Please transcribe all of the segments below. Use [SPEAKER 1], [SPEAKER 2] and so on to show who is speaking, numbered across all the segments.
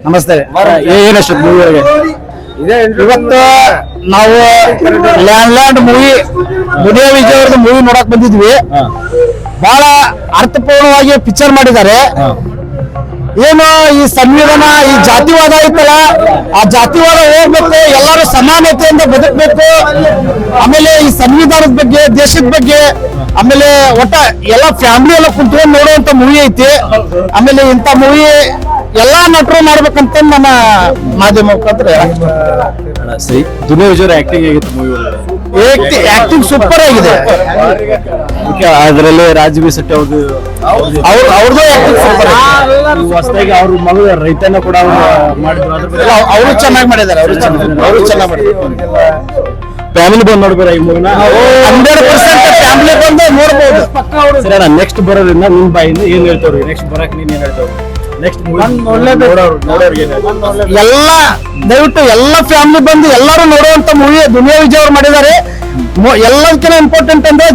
[SPEAKER 1] ನಮಸ್ತೆ. ಏನಷ್ಟು ಮೂವಿಗೆ ಇವತ್ತು ನಾವು ಲ್ಯಾಂಡ್ ಮೂವಿ ದುನಿಯಾ ವಿಜಯ್ ಅವ್ರದ್ದು ಮೂವಿ ನೋಡಕ್ ಬಂದಿದ್ವಿ. ಬಹಳ ಅರ್ಥಪೂರ್ಣವಾಗಿ ಪಿಕ್ಚರ್ ಮಾಡಿದ್ದಾರೆ. ಏನು ಈ ಸಂವಿಧಾನ ಈ ಜಾತಿವಾದ ಐತಲ್ಲ, ಆ ಜಾತಿವಾದ ಹೋಗ್ಬೇಕು, ಎಲ್ಲರೂ ಸಮಾನತೆಯಿಂದ ಬದುಕಬೇಕು. ಆಮೇಲೆ ಈ ಸಂವಿಧಾನದ ಬಗ್ಗೆ, ದೇಶದ ಬಗ್ಗೆ, ಆಮೇಲೆ ಒಟ್ಟ ಎಲ್ಲ ಫ್ಯಾಮಿಲಿ ಎಲ್ಲ ಕುಂತ್ಕೊಂಡು ನೋಡುವಂತ ಮೂವಿ ಐತಿ. ಆಮೇಲೆ ಇಂಥ ಮೂವಿ ಎಲ್ಲಾ ನಟರು ಮಾಡ್ಬೇಕಂತ ನನ್ನ ಮಾಧ್ಯಮ ಮುಖಾಂತರ
[SPEAKER 2] ಸರಿ. ದುನಿಯಾ ವಿಜಯ್ ಆಕ್ಟಿಂಗ್ ಹೇಗಿತ್ತು ಮೂವಿ?
[SPEAKER 1] ಆಕ್ಟಿಂಗ್ ಸೂಪರ್ ಆಗಿದೆ.
[SPEAKER 2] ಅದರಲ್ಲಿ ರಾಜಬಿ ಶೆಟ್ಟಿ ಅವ್ರದ್ದು
[SPEAKER 1] ಆಕ್ಟಿಂಗ್ ಸೂಪರ್.
[SPEAKER 2] ಹೊಸದಾಗಿ ಅವ್ರ ಮಗಳು ರೈತನ ಕೂಡ ಮಾಡಿದ್ರು,
[SPEAKER 1] ಅವರು ಚೆನ್ನಾಗಿ ಮಾಡಿದ್ದಾರೆ. ಅವರು ಚೆನ್ನಾಗಿ ಮಾಡಿದ್ದಾರೆ.
[SPEAKER 2] ಫ್ಯಾಮಿಲಿ ಬಂದು ನೋಡ್ಬೇಡ ಈ ಮೂವಿನ
[SPEAKER 1] 100% ಫ್ಯಾಮಿಲಿ ಬಂದು ನೋಡ್ಬೋದು.
[SPEAKER 2] ಸರಿ ಅಣ್ಣ, ನೆಕ್ಸ್ಟ್ ಬರೋದ್ರಿಂದ ನಿಮ್ ಬಾಯಿಂದ ಏನ್ ಹೇಳ್ತವ್ರಿ? ನೆಕ್ಸ್ಟ್ ಬರಕ್ ನೀನ್ ಏನ್ ಹೇಳ್ತಾವ್ರಿ? ನೆಕ್ಸ್ಟ್
[SPEAKER 1] ಎಲ್ಲ ದಯವಿಟ್ಟು ಎಲ್ಲ ಫ್ಯಾಮಿಲಿ ಬಂದು ಎಲ್ಲರೂ ನೋಡುವಂತ ಮೂವಿ ದುನಿಯಾ ವಿಜಯ್ ಅವ್ರು ಮಾಡಿದ್ದಾರೆ. ಎಲ್ಲದಕ್ಕಿಂತ ಇಂಪಾರ್ಟೆಂಟ್ ಅಂದ್ರೆ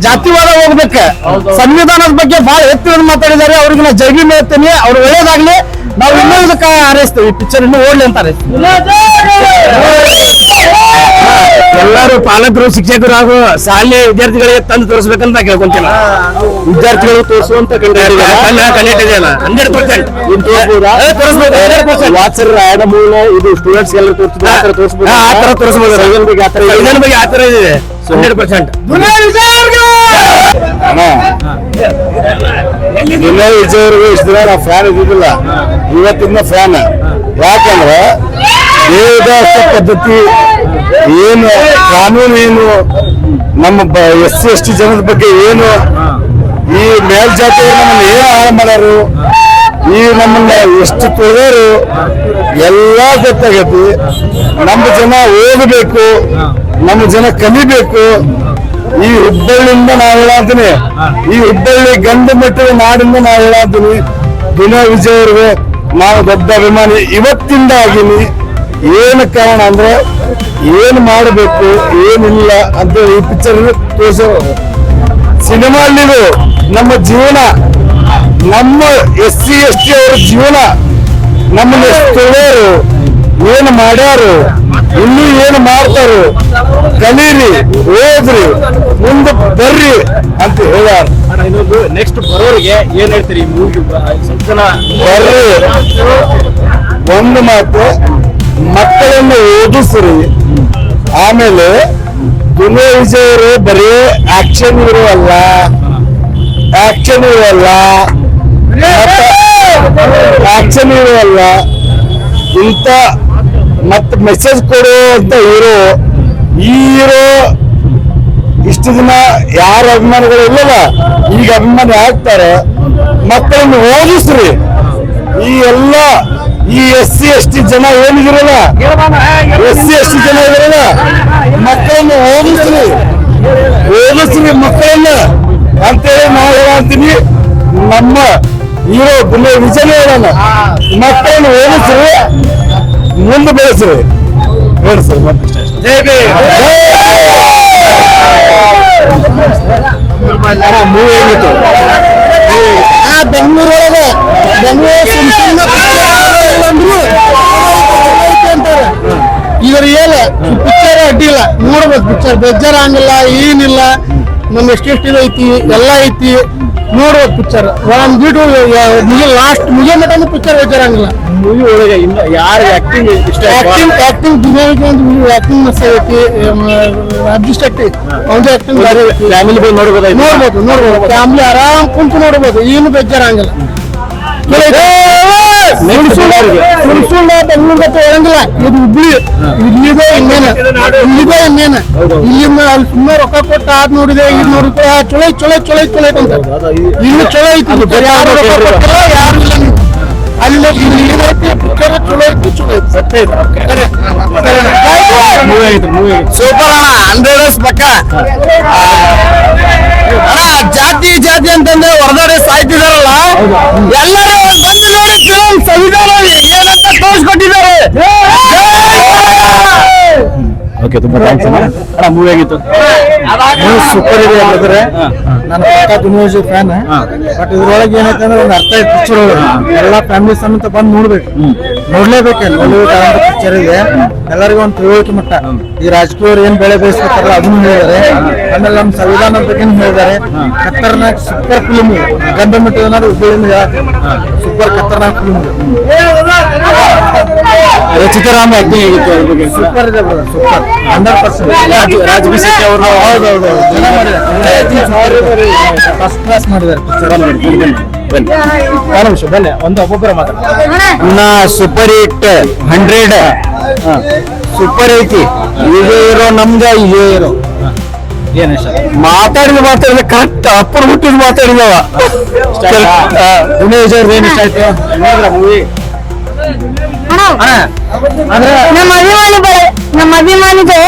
[SPEAKER 1] ಜಾತಿವಾದ ಹೋಗ್ಬೇಕು. ಸಂವಿಧಾನದ ಬಗ್ಗೆ ಬಹಳ ಎತ್ತಿ ಮಾತಾಡಿದ್ದಾರೆ. ಅವ್ರಿಗೆ ನಾ ಜೈವಿ ಹೇಳ್ತೀನಿ, ಅವ್ರು ಒಳ್ಳೇದಾಗ್ಲಿ. ನಾವು ಇನ್ನೂ ಇದಕ್ಕೆ ಹಾರೈಸ್ತೀವಿ, ಈ ಪಿಕ್ಚರ್ ಇನ್ನೂ ಓಡ್ಲಿ ಅಂತ ಹಾರೈಸ್ತೀವಿ.
[SPEAKER 2] ಎಲ್ಲರೂ ಪಾಲಕರು, ಶಿಕ್ಷಕರು ಹಾಗೂ ಶಾಲೆ ವಿದ್ಯಾರ್ಥಿಗಳಿಗೆ ತಂದು ತೋರಿಸ್ಬೇಕಂತ ಕೇಳ್ಕೊಂತೀನಿ. ವಿದ್ಯಾರ್ಥಿಗಳು ತೋರಿಸುವಂತ ವಾತ್ಸರ ಆಡ ಮೂಲ ಇದು ಸ್ಟೂಡೆಂಟ್ಸ್ ಎಲ್ಲ ತೋರಿಸ್ಬೋದು. ಬಗ್ಗೆ ಆತರ ಇದೆ 100%.
[SPEAKER 3] ದುನಿಯಾ ವಿಜಯ್ ಅವ್ರಿಗೆ ಇಷ್ಟು ದಿನ ನಾವು ಫ್ಯಾನ್ ಇದ್ದಿದ್ದಿಲ್ಲ, ಇವತ್ತಿನ ಫ್ಯಾನ್. ಯಾಕಂದ್ರೆ ದೇವದಾಸ ಪದ್ಧತಿ ಏನು, ಕಾನೂನು ಏನು, ನಮ್ಮ SC ST ಜನದ ಬಗ್ಗೆ ಏನು, ಈ ಮೇಲ್ಜಾತಿಯವರು ನಮ್ಮನ್ನ ಏನು ಹಾಳು ಮಾಡೋರು, ಈ ನಮ್ಮನ್ನ ಎಷ್ಟು ತೊಳೆದರು ಎಲ್ಲ ಗೊತ್ತಾಗೈತಿ. ನಮ್ಮ ಜನ ಓದಬೇಕು, ನಮ್ಮ ಜನ ಕಲಿಬೇಕು. ಈ ಹುಬ್ಬಳ್ಳಿಯಿಂದ ನಾವು ಹೇಳಂತೀನಿ, ಈ ಹುಬ್ಬಳ್ಳಿ ಗಂಡು ಮೆಟ್ಟಿದ ನಾಡಿಂದ ನಾವು ಹೇಳಂತೀನಿ, ದುನಿಯಾ ವಿಜಯ್ ಅವ್ರಿಗೆ ನಾವು ದೊಡ್ಡ ಅಭಿಮಾನಿ ಇವತ್ತಿಂದ ಆಗೀನಿ. ಏನು ಕಾರಣ ಅಂದ್ರೆ ಏನು ಮಾಡಬೇಕು ಏನಿಲ್ಲ ಅಂತ ಈ ಪಿಕ್ಚರ್ ತೋರಿಸೋ ಸಿನಿಮಾ. ಅಲ್ಲಿದು ನಮ್ಮ ಜೀವನ, ನಮ್ಮ SC ST ಅವರ ಜೀವನ, ನಮ್ಮನ್ನ ತೊಳೆಯೋರು ಏನು ಮಾಡ್ಯಾರು, ಇನ್ನೂ ಏನು ಮಾಡ್ತಾರು, ಕಲೀರಿ, ಓದ್ರಿ, ಮುಂದೆ ಬರ್ರಿ ಅಂತ ಹೇಳ್ಯಾರ.
[SPEAKER 2] ನೆಕ್ಸ್ಟ್ ಬರೋರಿಗೆ ಏನ್ ಹೇಳ್ತೀರಿ?
[SPEAKER 3] ಬರ್ರಿ, ಒಂದು ಮಾತು, ಮಕ್ಕಳನ್ನು ಓದಿಸ್ರಿ. ಆಮೇಲೆ ದುನಿಯಾ ವಿಜಯ್ ಅವರು ಬರೀ ಆಕ್ಷನ್ ಇರುವಲ್ಲ, ಇಂಥ ಮತ್ತೆ ಮೆಸೇಜ್ ಕೊಡುವಂತ ಹೀರೋ. ಈ ಹೀರೋ ಇಷ್ಟು ದಿನ ಯಾರ ಅಭಿಮಾನಿಗಳು ಇಲ್ಲಲ್ಲ, ಈಗ ಅಭಿಮಾನಿ ಆಗ್ತಾರೆ. ಮಕ್ಕಳನ್ನು ಓದಿಸ್ರಿ. ಈ ಎಲ್ಲ ಈ SC ST ಜನ ಏನಿದಿರಲ್ಲ, SC ST ಜನ ಇದಿರಲ್ಲ, ಮಕ್ಕಳನ್ನು ಓದಿಸ್ರಿ ಮಕ್ಕಳನ್ನ ಅಂತೇಳಿ ನಾವು ಹೇಳಂತೀನಿ. ನಮ್ಮ ಹೀರೋ ದುನಿಯಾ ವಿಜಯ್ ಹೇಳೋಣ, ಮಕ್ಕಳನ್ನು ಓದಿಸ್ರಿ, ಮುಂದೆ ಬೆಳೆಸ್ರಿ. ಹೇಳಿ ಸರ್,
[SPEAKER 1] ಮೂವಿ ಹೇಗಿತ್ತು? ಬೆಂಗಳೂರೊಳಗೆ ಇದ್ರ ಏನ ಪಿಕ್ಚರ್ ಅಡ್ಡಿಲ್ಲ, ನೋಡ್ಬೇಕು. ಪಿಕ್ಚರ್ ಬೇಜಾರ ಹಂಗಿಲ್ಲ, ಏನಿಲ್ಲ. ನಮ್ಮ ಎಷ್ಟು ಐತಿ, ಎಲ್ಲ ಐತಿ, ನೋಡ್ಬೇಕು ಪಿಕ್ಚರ್. ಲಾಸ್ಟ್ ಮುಗಿಯೋ ಮಟ್ಟನು ಪಿಕ್ಚರ್ ಬೇಜಾರಂಗಿಲ್ಲ.
[SPEAKER 2] ಮೂವಿ ಒಳಗೆ ಇನ್ನು ಯಾರ ಆಕ್ಟಿಂಗ್ ಇಷ್ಟ?
[SPEAKER 1] ಆಕ್ಟಿಂಗ್ ದುನಿಯಾ ಆಕ್ಟಿಂಗ್ ಮಸ್ತ್ ಐತಿ. ಅಡ್ಜಸ್ಟ್ ಐತಿ, ಅವ್ರದ್ದು ಆಕ್ಟಿಂಗ್
[SPEAKER 2] ಫ್ಯಾಮಿಲಿ ಬಂದು
[SPEAKER 1] ನೋಡ್ಬೋದು. ಫ್ಯಾಮಿಲಿ ಆರಾಮ್ ಕುಂತು ನೋಡ್ಬೋದು, ಏನು ಬೇಜಾರಂಗಿಲ್ಲ. ಬೆಂಗಳೂರು ಹೇಳಂಗಿಲ್ಲ, ಇದು ಹುಬ್ಳಿ, ಇಲ್ಲಿದೆ ಇನ್ನೇನ, ಇಲ್ಲಿಂದ ಅಲ್ಲಿ ಸುಮ್ಮನೆ ರೊಕ್ಕ ಕೊಟ್ಟು ಆದ್ ನೋಡಿದೆ, ಇದು ನೋಡಿದ್ರೆ ಚೊಲೋ ಅಂತ ಇನ್ನು ಚೊಲೋ ಐತಿ. ಯಾರು ರೊಕ್ಕ ಕೊಟ್ಟಿಲ್ಲ, ಯಾರು ಇಲ್ಲ. ಅಲ್ಲಿ ಏನೈತಿ ಪಿಕ್ಚರ್ ಚೊಲೋ ಐತಿ. ಸೂಪರ್ ಅಣ್ಣ, 100 ಪಕ್ಕ. ಜಾತಿ ಅಂತಂದ್ರೆ ಹೊರಗಡೆ ಸಾಯ್ತಿದಾರಲ್ಲ, ಎಲ್ಲರೂ ಬಂದು ನೋಡಿ ಫಿಲ್ಮ್ ಸಂವಿಧಾನ ಏನಂತ ತೋರಿಸ್ಕೊಟ್ಟಿದ್ದಾರೆ.
[SPEAKER 2] ಓಕೆ, ತುಂಬಾ ಥ್ಯಾಂಕ್ಸ್ ಅಣ್ಣ. ಮೂವಿ ಆಗಿತ್ತು.
[SPEAKER 1] ಸೂಪರ್ ಇದೆ ಹೇಳಿದ್ರೆ ನಾನು ಪಕ್ಕಾ ದುನಿಯಾ ಫ್ಯಾನ್. ಬಟ್ ಇದ್ರೊಳಗೆ ಏನೈತೆ ಅಂದ್ರೆ ಒಂದು ಅರ್ಥ ಐತೆ ಪಿಕ್ಚರ್ ಒಳಗೆ. ಎಲ್ಲಾ ಫ್ಯಾಮಿಲಿ ಸಮೇತ ಬಂದು ನೋಡ್ಬೇಕು, ನೋಡ್ಲೇಬೇಕು. ನೋಡ್ಲೇಬೇಕಾದಂತ ಪಿಕ್ಚರ್ ಇದೆ. ಎಲ್ಲರಿಗೂ ಒಂದು ತಿಳುವಳಿಕೆ ಮಟ್ಟ. ಈ ರಾಜಕೀಯವ್ರು ಏನ್ ಬೆಳೆ ಬೇಯಿಸ್ಬೇಕಲ್ಲ ಅದನ್ನು ಹೇಳಿದ್ದಾರೆ. ಆಮೇಲೆ ನಮ್ಮ ಸಂವಿಧಾನದ ಬಗ್ಗೆ ಹೇಳಿದ್ದಾರೆ. ಖತರ್ನಾಕ್ ಸೂಪರ್ ಫಿಲ್ಮ್. ಗಂಡ ಮಟ್ಟ ಏನಾದ್ರು ಹುಬ್ಬಳ್ಳಿಯಿಂದ ಸೂಪರ್ ಖತರ್ನಾಕ್ ಫಿಲ್ಮ್.
[SPEAKER 2] ರಚಿತಾರಾಮ್ ಆಕ್ಟಿಂಗ್ ಹೇಗಿತ್ತು ಅದ್ರ ಬಗ್ಗೆ?
[SPEAKER 1] ಸೂಪರ್ ಇದೆ ಬ್ರದರ್, ಸೂಪರ್ 100%.
[SPEAKER 2] ರಾಜಬಿ ಶೆಟ್ಟಿ ಅವರು
[SPEAKER 1] ಹೌದೌದು ಫಸ್ಟ್ ಕ್ಲಾಸ್ ಮಾಡಿದ್ದಾರೆ ಪಿಕ್ಚರ್.
[SPEAKER 2] ನಿಮಿಷ ಬನ್ನಿ, ಒಂದು ಒಬ್ಬೊಬ್ಬರ ಮಾತಾಡ.
[SPEAKER 3] ಸೂಪರ್ ಹಿಟ್ 100 ಸೂಪರ್ ಐತಿ. ಇದೇ ಇರೋ ನಮ್ಗ ಇದೇ ಇರೋ
[SPEAKER 2] ಏನ್ ಇಷ್ಟ?
[SPEAKER 3] ಮಾತಾಡಿದ ಕರೆಕ್ಟ್ ಅಪ್ಪರ್ ಹುಟ್ಟಿದ್ ಮಾತಾಡಿದವ.
[SPEAKER 2] ಉಮೇಶ್ ಅವ್ರದ್ದು ಏನ್ ಇಷ್ಟ ಆಯ್ತು? ನೋಡಿದ್ರ ಮೂವಿ?
[SPEAKER 4] ನಮ್ಮ ಅಭಿಮಾನಿಗೆ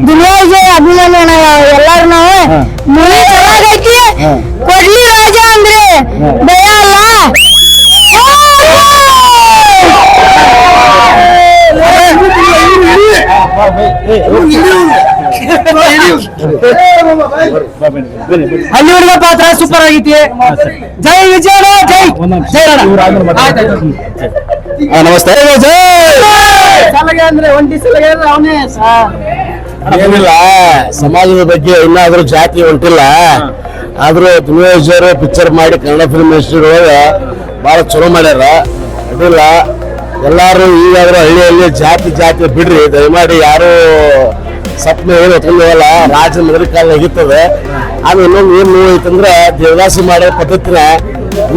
[SPEAKER 4] ದುನಿಯಾ ವಿಜಯ್ ಅಭಿಮಾನಿ ಅಣ್ಣ ಎಲ್ಲಾರು ನಾವು. ಮೂವಿ ಚೆನ್ನಾಗೈತಿ. ಕೊಡ್ಲಿ ರಾಜ ಅಂದ್ರೆ ಭಯ ಅಲ್ಲ.
[SPEAKER 1] ಹಳ್ಳಿಹುಡುಗ ಪಾತ್ರ ಸೂಪರ್ ಆಗೈತಿ. ಜೈ ವಿಜಯಣ್ಣ, ಜೈ ಜೈ
[SPEAKER 3] ನಮಸ್ತೆ.
[SPEAKER 1] ಸಲಗೆ ಅಂದ್ರೆ ಒಂಟಿ ಸಲಗೆ ಅವನೇ
[SPEAKER 3] ಏನಿಲ್ಲ, ಸಮಾಜದ ಬಗ್ಗೆ ಇನ್ನಾದ್ರೂ ಜಾತಿ ಹೊಂಟಿಲ್ಲ. ಆದ್ರೂ ದುನಿಯಾಜ್ ಅವರು ಪಿಕ್ಚರ್ ಮಾಡಿ ಕನ್ನಡ ಫಿಲ್ಮ್ ಇಂಡಸ್ಟ್ರಿ ಒಳಗೆ ಬಹಳ ಚಲೋ ಮಾಡ್ಯಾರ. ಅಡ್ಡಿಲ್ಲ, ಎಲ್ಲಾರು ಈಗಾದ್ರೂ ಹಳ್ಳಿಯಲ್ಲಿ ಜಾತಿ ಬಿಡ್ರಿ ದಯಮಾಡಿ. ಯಾರು ಸಪ್ನ ಏನು ಹೊತ್ಕೊಂಡವಲ್ಲ, ರಾಜ್ಯ ಮೊದಲ ಕಾಲ ಹಿಗಿತದೆ. ಆಮೇಲೆ ಇನ್ನೊಂದು ಏನ್ ನೋವು ಐತಂದ್ರೆ ದೇವದಾಸಿ ಮಾಡೋ ಪದ್ಧತಿನ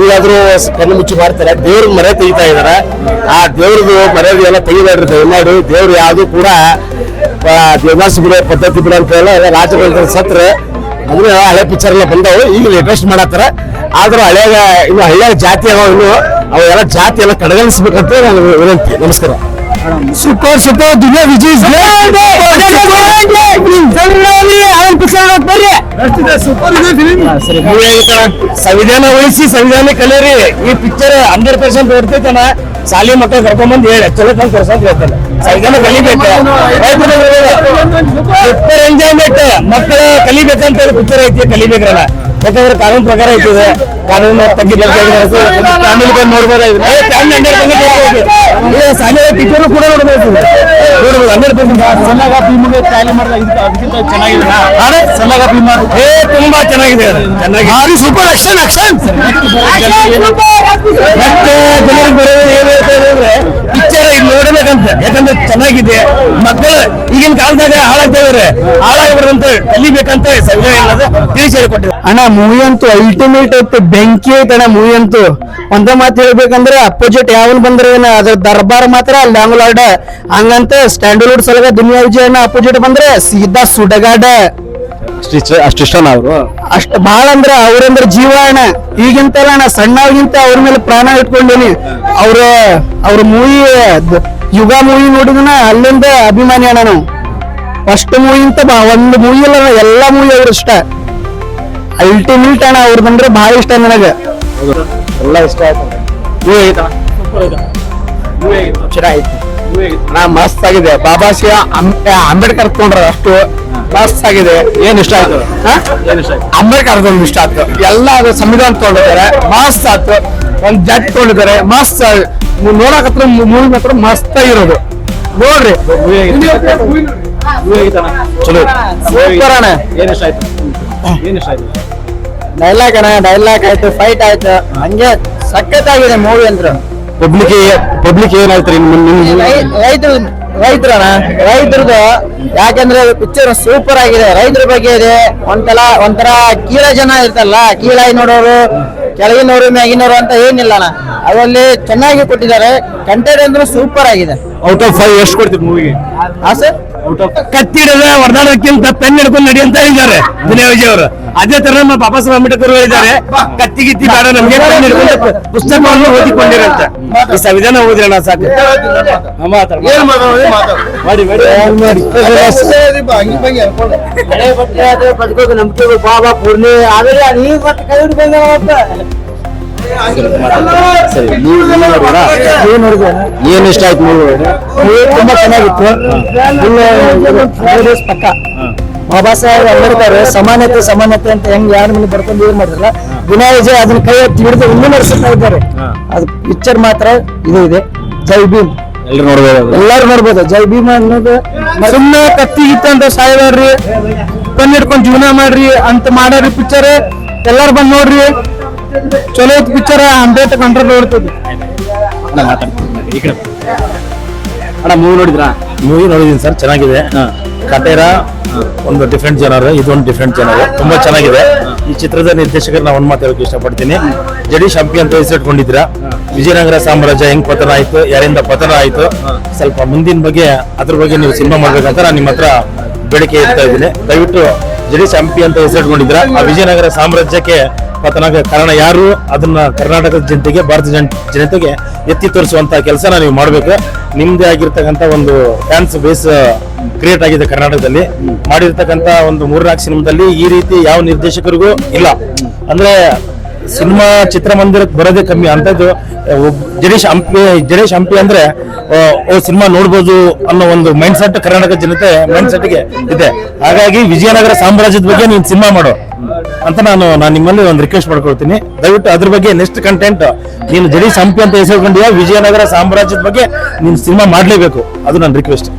[SPEAKER 3] ಈಗಾದ್ರೂ ಕಣ್ಣು ಮುಚ್ಚಿ ಮಾಡ್ತಾರೆ. ದೇವ್ರ ಮರೆ ತೆಗಿತಾ ಇದಾರೆ. ಆ ದೇವ್ರದ್ದು ಮರ್ಯಾದೆ ಎಲ್ಲ ತೆಗಿಬೇಡ್ರಿ ದಯಮಾಡಿ. ದೇವ್ರು ಯಾವ್ದು ಕೂಡ ದೇವದಾಸಿ ಬಿಡೋ ಪದ್ಧತಿ ಬಿಡೋ ಅಂತ ಹೇಳ ರಾಜ್ಯಗಳ ಸತ್ರ ಅಂದ್ರೆ ಹಳೆ ಪಿಕ್ಚರ್ ಎಲ್ಲ ಬಂದವು. ಈಗ ಲೇಟೆಸ್ಟ್ ಮಾಡತ್ತಾರ. ಆದ್ರೂ ಹಳೆಯಾಗ ಇನ್ನು ಹಳ್ಳಿಯಾಗ ಜಾತಿ ಅವ, ಇನ್ನು ಅವೆಲ್ಲ ಜಾತಿ ಎಲ್ಲ ಕಡೆಗಣಿಸ್ಬೇಕಂತ ನಾನು ವಿನಂತಿ. ನಮಸ್ಕಾರ.
[SPEAKER 1] ಸೂಪರ್ ಸೂಪರ್ ದುನಿಯಾ ವಿಜಯ್
[SPEAKER 2] ಸಂವಿಧಾನ ಉಳಿಸಿ ಸಂವಿಧಾನ ಕಲಿಯರಿ. ಈ ಪಿಕ್ಚರ್ 100% ಓಡ್ತೈತನ. ಶಾಲಿ ಮಕ್ಕಳು ಕರ್ಕೊಂಡ್ಬಂದು ಹೇಳಿ ಚಲೋ ತಂದು ತೋರ್ಸಂತ ಹೇಳ್ತಾನೆ. ಸಂವಿಧಾನ ಕಲಿಬೇಕು, ಸೂಪರ್ ಎಂಜಾಯ್ಮೆಂಟ್. ಮಕ್ಕಳು ಕಲಿಬೇಕಂತ ಹೇಳಿ ಪಿಕ್ಚರ್ ಐತಿ, ಕಲಿಬೇಕ್ರಲ್ಲ. ಯಾಕಂದ್ರೆ ಕಾನೂನು ಪ್ರಕಾರ ಐತಿದೆ. ಕಾನೂನು ತಗ್ಗಿಲ್ಲ ಫ್ಯಾಮಿಲಿ ಬಂದು ನೋಡ್ಬೋದು. ಶಾಲೆ ಪಿಕ್ಚರ್ ಕೂಡ ನೋಡ್ಬೋದು. 100% ಸಣ್ಣಗ ಭೀಮಗೆ ಟ್ಯಾಲಿ ಮಾಡಿದಾಗ ಅದಕ್ಕಿಂತ ಚೆನ್ನಾಗಿದೆ. ಸಣ್ಣಗ ಭೀಮ ತುಂಬಾ ಚೆನ್ನಾಗಿದೆ. ಚೆನ್ನಾಗಿ ಸೂಪರ್ ಆಕ್ಷನ್ ಮತ್ತೆ ಜನರಿಗೆ ಬರೋದು ಏನಾಗ್ತದೆ ಪಿಕ್ಚರ್ ಈಗ ನೋಡಬೇಕಂತ. ಯಾಕಂದ್ರೆ ಚೆನ್ನಾಗಿದೆ. ಮಕ್ಕಳು ಈಗಿನ ಕಾಲದಾಗ ಹಾಳಾಗ್ತಾ ಇದಾರೆ. ಹಾಳಾಗ್ಬಾರ್ದಂತ ಕಲಿಬೇಕಂತ ಸಂವಿಧಾನ ತಿಳಿಸಿ ಹೇಳಿಕೊಟ್ಟಿದ್ದಾರೆ.
[SPEAKER 1] ಅಣ್ಣ ಮೂವಿ ಅಂತೂ ಅಲ್ಟಿಮೇಟ್ ಐತೆ, ಬೆಂಕಿ ಐತಣ್ಣ ಮೂವಿ ಅಂತೂ. ಒಂದೇ ಮಾತು ಹೇಳ್ಬೇಕಂದ್ರೆ ಅಪೋಸಿಟ್ ಯಾವನ್ ಬಂದ್ರೆ ಅದ್ರ ದರ್ಬಾರ್ ಮಾತ್ರ ಲ್ಯಾಂಗ್ಲಾರ್ಡ್ ಹಂಗಂತ ಸ್ಟ್ಯಾಂಡರ್ಡ್ ಸಲಗ ದುನಿಯಾ ವಿಜಯ್ ಅಣ್ಣ ಅಪೋಸಿಟ್ ಬಂದ್ರೆ ಸೀದಾ ಸುಡಗಾಡ.
[SPEAKER 3] ಅಷ್ಟಿಷ್ಟನ ಅವರು
[SPEAKER 1] ಅಷ್ಟ್ ಬಾಳ ಅಂದ್ರ ಅವ್ರಂದ್ರ ಜೀವ ಅಣ್ಣ. ಈಗಿಂತಲ್ಲ ಅಣ್ಣ, ಸಣ್ಣಗಿಂತ ಅವ್ರ ಮೇಲೆ ಪ್ರಾಣ ಇಟ್ಕೊಂಡೀನಿ. ಅವ್ರ ಮೂವಿ ಯುಗ ಮೂವಿ ನೋಡಿದನ ಅಲ್ಲಿಂದ ಅಭಿಮಾನಿ ಅಣ್ಣ ನಾವು. ಫಸ್ಟ್ ಮೂವಿ ಅಂತ ಒಂದು ಮೂವಿ ಇಲ್ಲ, ಎಲ್ಲಾ ಮೂವಿ ಅವ್ರ ಇಷ್ಟ. ಅಲ್ಟಿಮೇಟ್ ಅಣ್ಣ ಅವ್ರದಂದ್ರೆ ಬಹಳ ಇಷ್ಟ ನನಗ.
[SPEAKER 3] ಎಲ್ಲ ಇಷ್ಟ ಆಯ್ತು. ಮಸ್ತ್ ಆಗಿದೆ. ಬಾಬಾ ಸಾಹೇಬ್ ಅಂಬೇಡ್ಕರ್ ತಗೊಂಡ್ರ ಅಷ್ಟು ಮಸ್ತ್ ಆಗಿದೆ.
[SPEAKER 2] ಏನ್ ಇಷ್ಟ ಆಯ್ತು?
[SPEAKER 3] ಅಂಬೇಡ್ಕರ್ ಇಷ್ಟ ಆಯ್ತು. ಎಲ್ಲ ಅದು ಸಂವಿಧಾನ ತಗೊಂಡಿದ್ದಾರೆ, ಮಸ್ತ್ ಆಯ್ತು. ಒಂದ್ ಜಡ್ ತಗೊಂಡಿದ್ದಾರೆ, ಮಸ್ತ್ ನೋಡಕತ್ರ ಮೂವಿ ಮಾತ್ರ ಮಸ್ತ್ ಆಗಿರೋದು. ನೋಡ್ರಿ
[SPEAKER 2] ಚಲೋ
[SPEAKER 3] ಸೂಪರ್ ಅಣ್ಣ.
[SPEAKER 2] ಏನ್ ಇಷ್ಟ ಆಯ್ತು? ಏನ್ ಇಷ್ಟ ಆಯ್ತು?
[SPEAKER 1] ಡೈಲಾಗ್ ಅಣ್ಣ, ಡೈಲಾಗ್ ಆಯ್ತು, ಫೈಟ್ ಆಯ್ತು, ಹಂಗೆ ಸಖತ್ತಾಗಿದೆ ಮೂವಿ ಅಂದ್ರೆ.
[SPEAKER 3] ಪಬ್ಲಿಕ್ ಏನಾಯ್ತು?
[SPEAKER 1] ರೈತರಣ್ಣ, ರೈತರದು ಯಾಕಂದ್ರೆ ಪಿಕ್ಚರ್ ಸೂಪರ್ ಆಗಿದೆ. ರೈತರ ಬಗ್ಗೆ ಇದೆ. ಒಂಥರ ಕೀಳ ಜನ ಇರ್ತಲ್ಲ, ಕೀಳಾಗಿ ನೋಡೋರು, ಕೆಳಗಿನವರು ಮ್ಯಾಗಿನವರು ಅಂತ ಏನಿಲ್ಲ ಅಣ್ಣ. ಅದರಲ್ಲಿ ಚೆನ್ನಾಗಿ ಕೊಟ್ಟಿದ್ದಾರೆ. ಕಂಟೆಂಟ್ ಅಂದ್ರೆ ಸೂಪರ್ ಆಗಿದೆ.
[SPEAKER 3] ಔಟ್ ಆಫ್ 5 ಎಷ್ಟು ಕೊಡ್ತೀವಿ ಮೂವಿಗೆ?
[SPEAKER 1] ಹಾ ಸರ್,
[SPEAKER 2] ಕತ್ತಿಡದ ಹೊಡೆದಾಡೋಕ್ಕಿಂತ ಪೆನ್ ಹಿಡ್ಕೊಂಡು ನಡಿ ಅಂತ ಹೇಳಿದ್ದಾರೆ ದುನಿಯಾ ವಿಜಯ್ ಅವರು. ಅದೇ ತರ ನಮ್ಮ ಬಾಬಾ ಸಾಹೇಬ್ ಅಂಬೇಡ್ಕರ್ ಹೇಳಿದ್ದಾರೆ, ಕತ್ತಿ ಗಿತ್ತಿ ಬೇಡ ನಮ್ಗೆ, ಪೆನ್ ಹಿಡ್ಕೊಂಡು ಪುಸ್ತಕವನ್ನು ಓದಿಕೊಂಡಿರಂತ. ಈ ಸಂವಿಧಾನ ಓದಿರೋಣ ಸಾಕು.
[SPEAKER 1] ಬದುಕೋದು ನಂಬಿಕೆ ಬಾಬಾ ಪೂರ್ಣಿ ಆದ್ರೆ ನೀವು ಮತ್ತೆ ಕೈ ಹಿಡ್ಕೊಂಡ
[SPEAKER 3] ಏನ್ ಇಷ್ಟ ಆಯ್ತು ಮೂವಿ?
[SPEAKER 1] ತುಂಬಾ ಚೆನ್ನಾಗಿತ್ತು. ಪಕ್ಕ ಬಾಬಾ ಸಾಹೇಬ್ ಅಂಬೇಡ್ಕರ್ ಸಮಾನತೆ ಸಮಾನತೆ ಅಂತ ಹೆಂಗ್ ಯಾರ ಮೇಲೆ ಬರ್ಕೊಂಡು ಏನ್ ಮಾಡಿರಲ್ಲ ದಿನ ವಿಜಯ್ ಅದನ್ನ ಕೈ ಎತ್ತಿ ಹಿಡಿದು ಇನ್ನೂ ನಡೆಸುತ್ತಾ ಇದ್ದಾರೆ. ಅದು ಪಿಕ್ಚರ್ ಮಾತ್ರ ಇದು ಇದೆ. ಜೈ ಭೀಮ್ ಎಲ್ಲರೂ ನೋಡ್ಬೋದು. ಜೈ ಭೀಮ್ ಅನ್ನೋದು ಸುಮ್ಮನೆ ಕತ್ತಿ ಗಿತ್ತ ಅಂತ ಸಾಯ್ರಿ ಪೆನ್ ಹಿಡ್ಕೊಂಡು ಜೀವನ ಮಾಡ್ರಿ ಅಂತ ಮಾಡ್ಯಾರಿ ಪಿಕ್ಚರ್. ಎಲ್ಲಾರು ಬಂದ್ ನೋಡ್ರಿ, ಚಲೋ ಐತಿ ಪಿಕ್ಚರ್. 100% ನೋಡ್ತದೆ.
[SPEAKER 2] ಅಣ್ಣ ಮೂವಿ ನೋಡಿದ್ರಾ?
[SPEAKER 3] ಮೂವಿ ನೋಡಿದೀನಿ ಸರ್, ಚೆನ್ನಾಗಿದೆ. ಕಟೇರ ಒಂದು ಡಿಫ್ರೆಂಟ್ ಜನರ್, ಇದೊಂದು ಡಿಫ್ರೆಂಟ್ ಜನರ್, ತುಂಬಾ ಚೆನ್ನಾಗಿದೆ. ಈ ಚಿತ್ರದ ನಿರ್ದೇಶಕರು ನಾವು ಒಂದು ಮಾತು ಹೇಳಕ್ಕೆ ಇಷ್ಟಪಡ್ತೀನಿ. ಜಡೀಶ್ ಹಂಪಿ ಅಂತ ಹೆಸರಿಟ್ಕೊಂಡಿದ್ದೀರಾ. ವಿಜಯನಗರ ಸಾಮ್ರಾಜ್ಯ ಹೆಂಗ್ ಪತನ ಆಯ್ತು, ಯಾರಿಂದ ಪತನ ಆಯ್ತು, ಸ್ವಲ್ಪ ಮುಂದಿನ ಬಗ್ಗೆ ಅದ್ರ ಬಗ್ಗೆ ನೀವು ಸಿನಿಮಾ ಮಾಡ್ಬೇಕಂತ ನಾನು ನಿಮ್ಮ ಹತ್ರ ಬೇಡಿಕೆ ಇಡ್ತಾ ಇದ್ದೀನಿ. ದಯವಿಟ್ಟು ಜಡೀಶ್ ಹಂಪಿ ಅಂತ ಹೆಸರಿಟ್ಕೊಂಡಿದ್ದೀರಾ. ಆ ವಿಜಯನಗರ ಸಾಮ್ರಾಜ್ಯಕ್ಕೆ ಪತನ ಕಾರಣ ಯಾರು, ಅದನ್ನ ಕರ್ನಾಟಕದ ಜನತೆಗೆ, ಭಾರತೀಯ ಜನತೆಗೆ ಎತ್ತಿ ತೋರಿಸುವಂತ ಕೆಲಸನ ನೀವು ಮಾಡ್ಬೇಕು. ನಿಮ್ದೇ ಆಗಿರ್ತಕ್ಕಂಥ ಒಂದು ಫ್ಯಾನ್ಸ್ ಬೇಸ್ ಕ್ರಿಯೇಟ್ ಆಗಿದೆ ಕರ್ನಾಟಕದಲ್ಲಿ. ಮಾಡಿರ್ತಕ್ಕಂಥ ಒಂದು 3-4 ಸಿನಿಮಾದಲ್ಲಿ ಈ ರೀತಿ ಯಾವ ನಿರ್ದೇಶಕರಿಗೂ ಇಲ್ಲ. ಅಂದ್ರೆ ಸಿನಿಮಾ ಚಿತ್ರಮಂದಿರಕ್ಕೆ ಬರೋದೇ ಕಮ್ಮಿ ಅಂತದ್ದು. ಜಡೀಶ್ ಹಂಪಿ ಅಂದ್ರೆ ಸಿನಿಮಾ ನೋಡ್ಬೋದು ಅನ್ನೋ ಒಂದು ಮೈಂಡ್ ಸೆಟ್ ಕರ್ನಾಟಕ ಜನತೆ ಮೈಂಡ್ ಸೆಟ್ಗೆ ಇದೆ. ಹಾಗಾಗಿ ವಿಜಯನಗರ ಸಾಮ್ರಾಜ್ಯದ ಬಗ್ಗೆ ನೀನು ಸಿನಿಮಾ ಮಾಡು ಅಂತ ನಾನು ನಿಮ್ಮಲ್ಲಿ ಒಂದು ರಿಕ್ವೆಸ್ಟ್ ಮಾಡ್ಕೊಳ್ತೀನಿ. ದಯವಿಟ್ಟು ಅದ್ರ ಬಗ್ಗೆ ನೆಕ್ಸ್ಟ್ ಕಂಟೆಂಟ್ ನೀನು ಜಡೀಶ್ ಹಂಪಿ ಅಂತ ಹೆಸರುಕೊಂಡಿಯಾ, ವಿಜಯನಗರ ಸಾಮ್ರಾಜ್ಯದ ಬಗ್ಗೆ ನೀನು ಸಿನಿಮಾ ಮಾಡ್ಲೇಬೇಕು. ಅದು ನನ್ನ ರಿಕ್ವೆಸ್ಟ್.